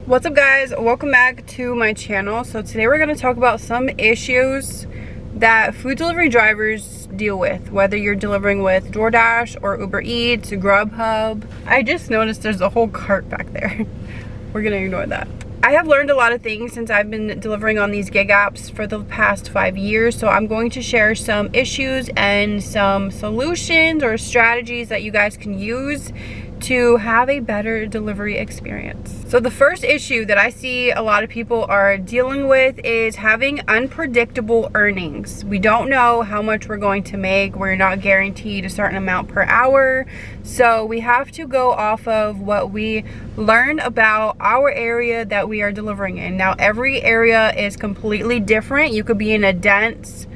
What's up guys, welcome back to my channel. So today we're going to talk about some issues that food delivery drivers deal with, whether you're delivering with Doordash or Uber Eats, Grubhub. I just noticed there's a whole cart back there. We're going to ignore that. I have learned a lot of things since I've been delivering on these gig apps for the past 5 years. So I'm going to share some issues and some solutions or strategies that you guys can use to have a better delivery experience. So the first issue that I see a lot of people are dealing with is having unpredictable earnings. We don't know how much we're going to make. We're not guaranteed a certain amount per hour. So we have to go off of what we learn about our area that we are delivering in. Now, every area is completely different. You could be in a dense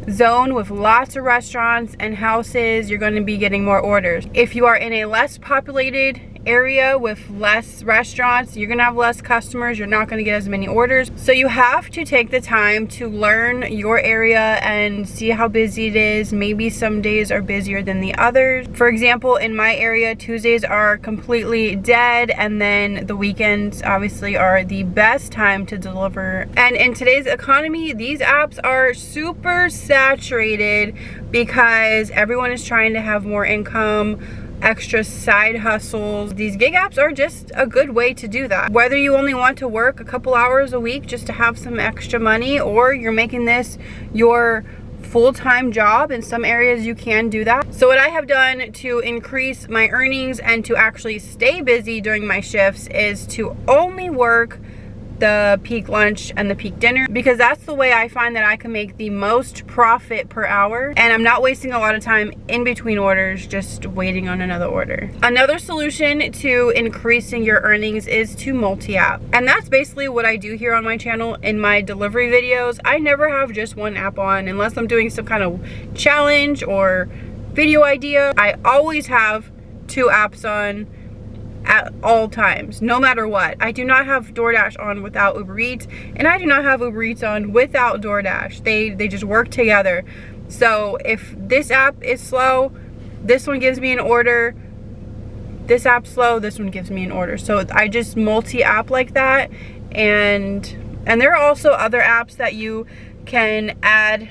zone with lots of restaurants and houses. You're going to be getting more orders. If you are in a less populated area with less restaurants, you're gonna have less customers. You're not gonna get as many orders. So you have to take the time to learn your area and see how busy it is. Maybe some days are busier than the others. For example, in my area, Tuesdays are completely dead, and then the weekends obviously are the best time to deliver. And in today's economy, these apps are super saturated because everyone is trying to have more income, extra side hustles. These gig apps are just a good way to do that. Whether you only want to work a couple hours a week just to have some extra money, or you're making this your full-time job, in some areas you can do that. So what I have done to increase my earnings and to actually stay busy during my shifts is to only work the peak lunch and the peak dinner, because that's the way I find that I can make the most profit per hour, and I'm not wasting a lot of time in between orders just waiting on another order. Another solution to increasing your earnings is to multi-app, and that's basically what I do here on my channel. In my delivery videos, I never have just one app on unless I'm doing some kind of challenge or video idea. I always have 2 apps on at all times, no matter what. I do not have Doordash on without Uber Eats, and I do not have Uber Eats on without Doordash. They just work together. So if this app is slow, this one gives me an order. This app's slow, this one gives me an order. So I just multi-app like that. And there are also other apps that you can add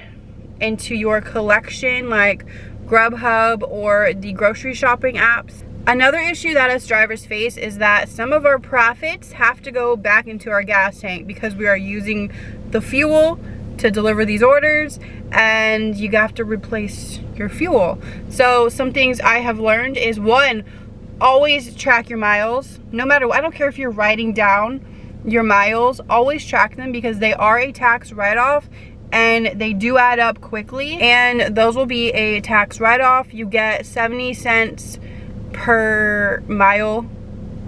into your collection, like Grubhub or the grocery shopping apps. Another issue that us drivers face is that some of our profits have to go back into our gas tank because we are using the fuel to deliver these orders, and you have to replace your fuel. So some things I have learned is, one, always track your miles. No matter what, I don't care if you're writing down your miles, always track them, because they are a tax write-off and they do add up quickly, and those will be a tax write-off. You get 70 cents per mile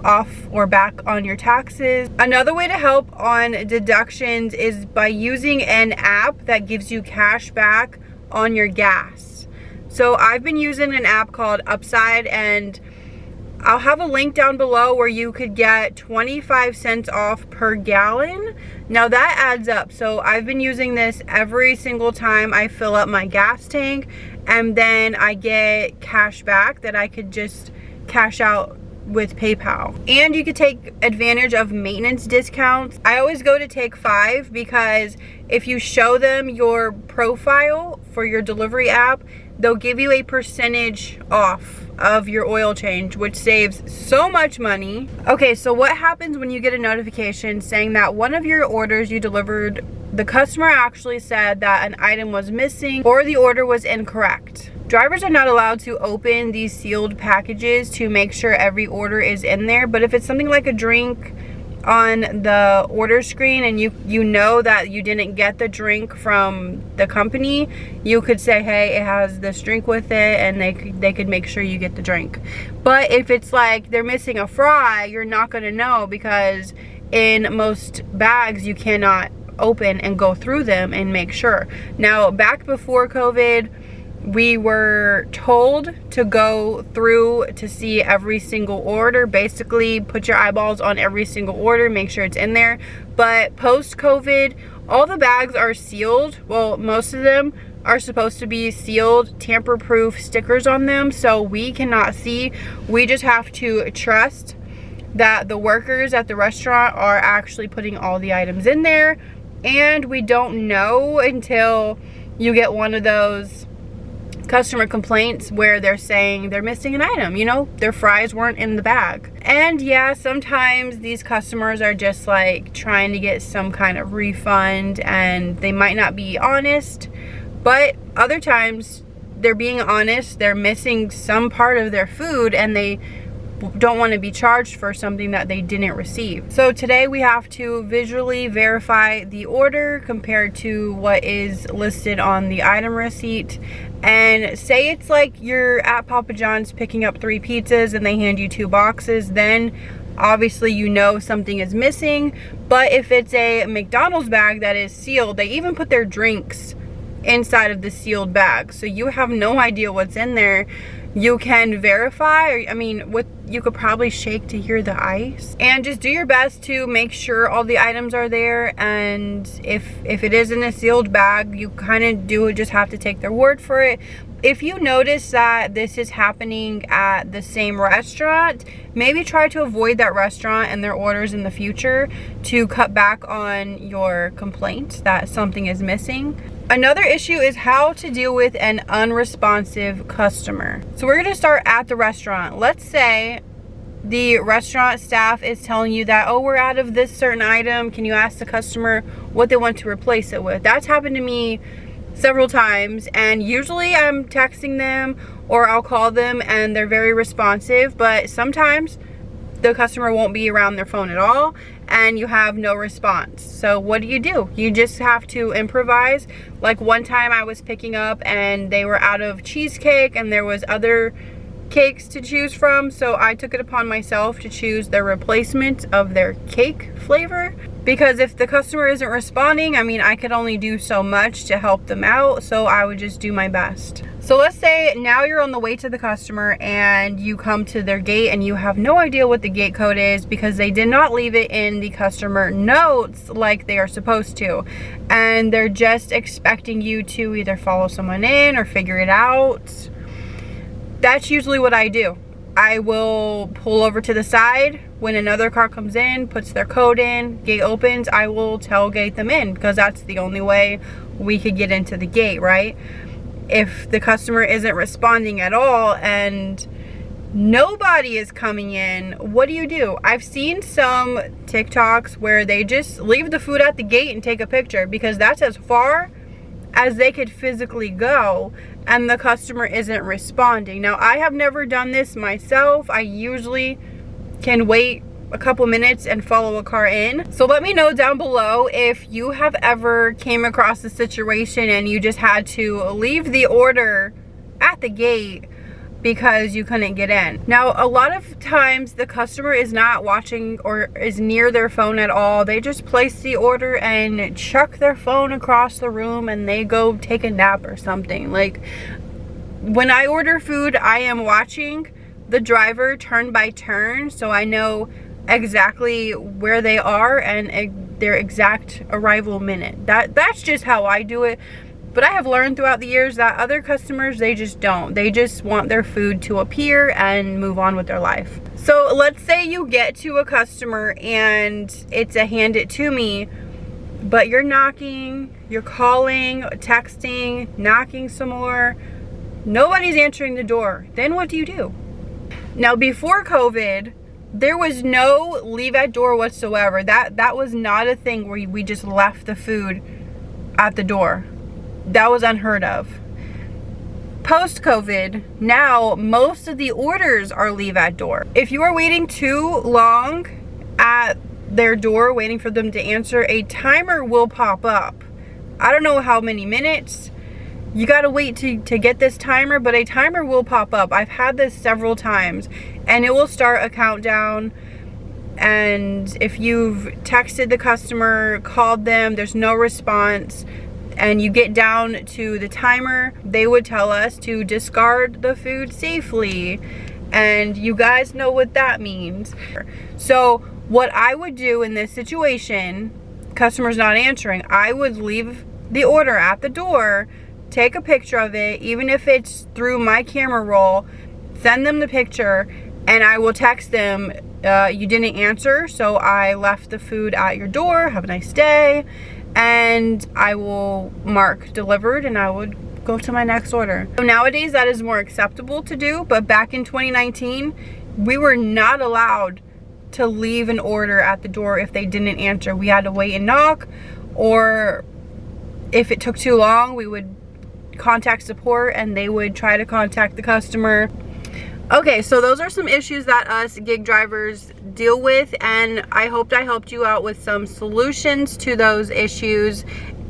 off or back on your taxes. Another way to help on deductions is by using an app that gives you cash back on your gas. So I've been using an app called Upside, and I'll have a link down below where you could get 25 cents off per gallon. Now that adds up. So I've been using this every single time I fill up my gas tank, and then I get cash back that I could just cash out with PayPal. And you could take advantage of maintenance discounts. I always go to Take 5, because if you show them your profile for your delivery app, they'll give you a percentage off of your oil change, which saves so much money. Okay, so what happens when you get a notification saying that one of your orders you delivered, the customer actually said that an item was missing or the order was incorrect? Drivers are not allowed to open these sealed packages to make sure every order is in there, but if it's something like a drink on the order screen and you know that you didn't get the drink from the company, you could say, hey, it has this drink with it, and they could make sure you get the drink. But if it's like they're missing a fry, you're not going to know, because in most bags you cannot open and go through them and make sure. Now, back before COVID, we were told to go through to see every single order. Basically, put your eyeballs on every single order, make sure it's in there. But post-COVID, all the bags are sealed. Well, most of them are supposed to be sealed, tamper-proof stickers on them, so we cannot see. We just have to trust that the workers at the restaurant are actually putting all the items in there, and we don't know until you get one of those customer complaints where they're saying they're missing an item, you know, their fries weren't in the bag. And yeah, sometimes these customers are just like trying to get some kind of refund and they might not be honest, but other times they're being honest, they're missing some part of their food and they don't want to be charged for something that they didn't receive. So today we have to visually verify the order compared to what is listed on the item receipt. And say it's like you're at Papa John's picking up 3 pizzas and they hand you 2 boxes, then obviously you know something is missing. But if it's a McDonald's bag that is sealed, they even put their drinks inside of the sealed bag, so you have no idea what's in there. You can verify, or, I mean, you could probably shake to hear the ice, and just do your best to make sure all the items are there. And if it is in a sealed bag, you kind of do just have to take their word for it. If you notice that this is happening at the same restaurant, maybe try to avoid that restaurant and their orders in the future to cut back on your complaint that something is missing. Another issue is how to deal with an unresponsive customer. So we're gonna start at the restaurant. Let's say the restaurant staff is telling you that, oh, we're out of this certain item. Can you ask the customer what they want to replace it with? That's happened to me several times, and usually I'm texting them or I'll call them and they're very responsive, but sometimes the customer won't be around their phone at all and you have no response. So what do? You just have to improvise. Like one time I was picking up and they were out of cheesecake and there was other cakes to choose from, so I took it upon myself to choose the replacement of their cake flavor, because if the customer isn't responding, I mean, I could only do so much to help them out, so I would just do my best. So let's say now you're on the way to the customer and you come to their gate and you have no idea what the gate code is because they did not leave it in the customer notes like they are supposed to, and they're just expecting you to either follow someone in or figure it out. That's usually what I do. I will pull over to the side when another car comes in, puts their code in, gate opens, I will tailgate them in, because that's the only way we could get into the gate, right? If the customer isn't responding at all and nobody is coming in, what do? I've seen some TikToks where they just leave the food at the gate and take a picture, because that's as far as they could physically go and the customer isn't responding. Now, I have never done this myself. I usually can wait a couple minutes and follow a car in. So let me know down below if you have ever came across a situation and you just had to leave the order at the gate because you couldn't get in. Now, a lot of times the customer is not watching or is near their phone at all. They just place the order and chuck their phone across the room and they go take a nap or something. Like, when I order food, I am watching the driver turn by turn, so I know exactly where they are and their exact arrival minute. That's just how I do it. But I have learned throughout the years that other customers, they just don't. They just want their food to appear and move on with their life. So let's say you get to a customer and it's a hand it to me, but you're knocking, you're calling, texting, knocking some more. Nobody's answering the door. Then what do? Now, before COVID, there was no leave at door whatsoever. That was not a thing where we just left the food at the door. That was unheard of. Post-COVID, now most of the orders are leave at door. If you are waiting too long at their door waiting for them to answer, a timer will pop up. I don't know how many minutes. You gotta wait to get this timer, but a timer will pop up. I've had this several times, and it will start a countdown. And if you've texted the customer, called them, there's no response, and you get down to the timer, they would tell us to discard the food safely. And you guys know what that means. So what I would do in this situation, customer's not answering, I would leave the order at the door, take a picture of it, even if it's through my camera roll, send them the picture, and I will text them, you didn't answer, so I left the food at your door. Have a nice day. And I will mark delivered and I would go to my next order. So nowadays that is more acceptable to do, but back in 2019, we were not allowed to leave an order at the door if they didn't answer. We had to wait and knock, or if it took too long, we would contact support and they would try to contact the customer. Okay, so those are some issues that us gig drivers deal with, and I hoped I helped you out with some solutions to those issues.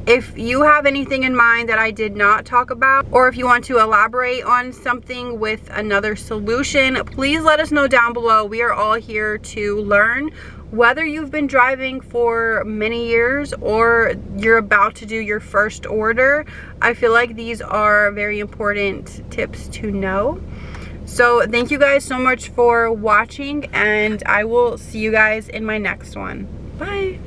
If you have anything in mind that I did not talk about, or if you want to elaborate on something with another solution, please let us know down below. We are all here to learn. Whether you've been driving for many years or you're about to do your first order, I feel like these are very important tips to know. So thank you guys so much for watching, and I will see you guys in my next one. Bye.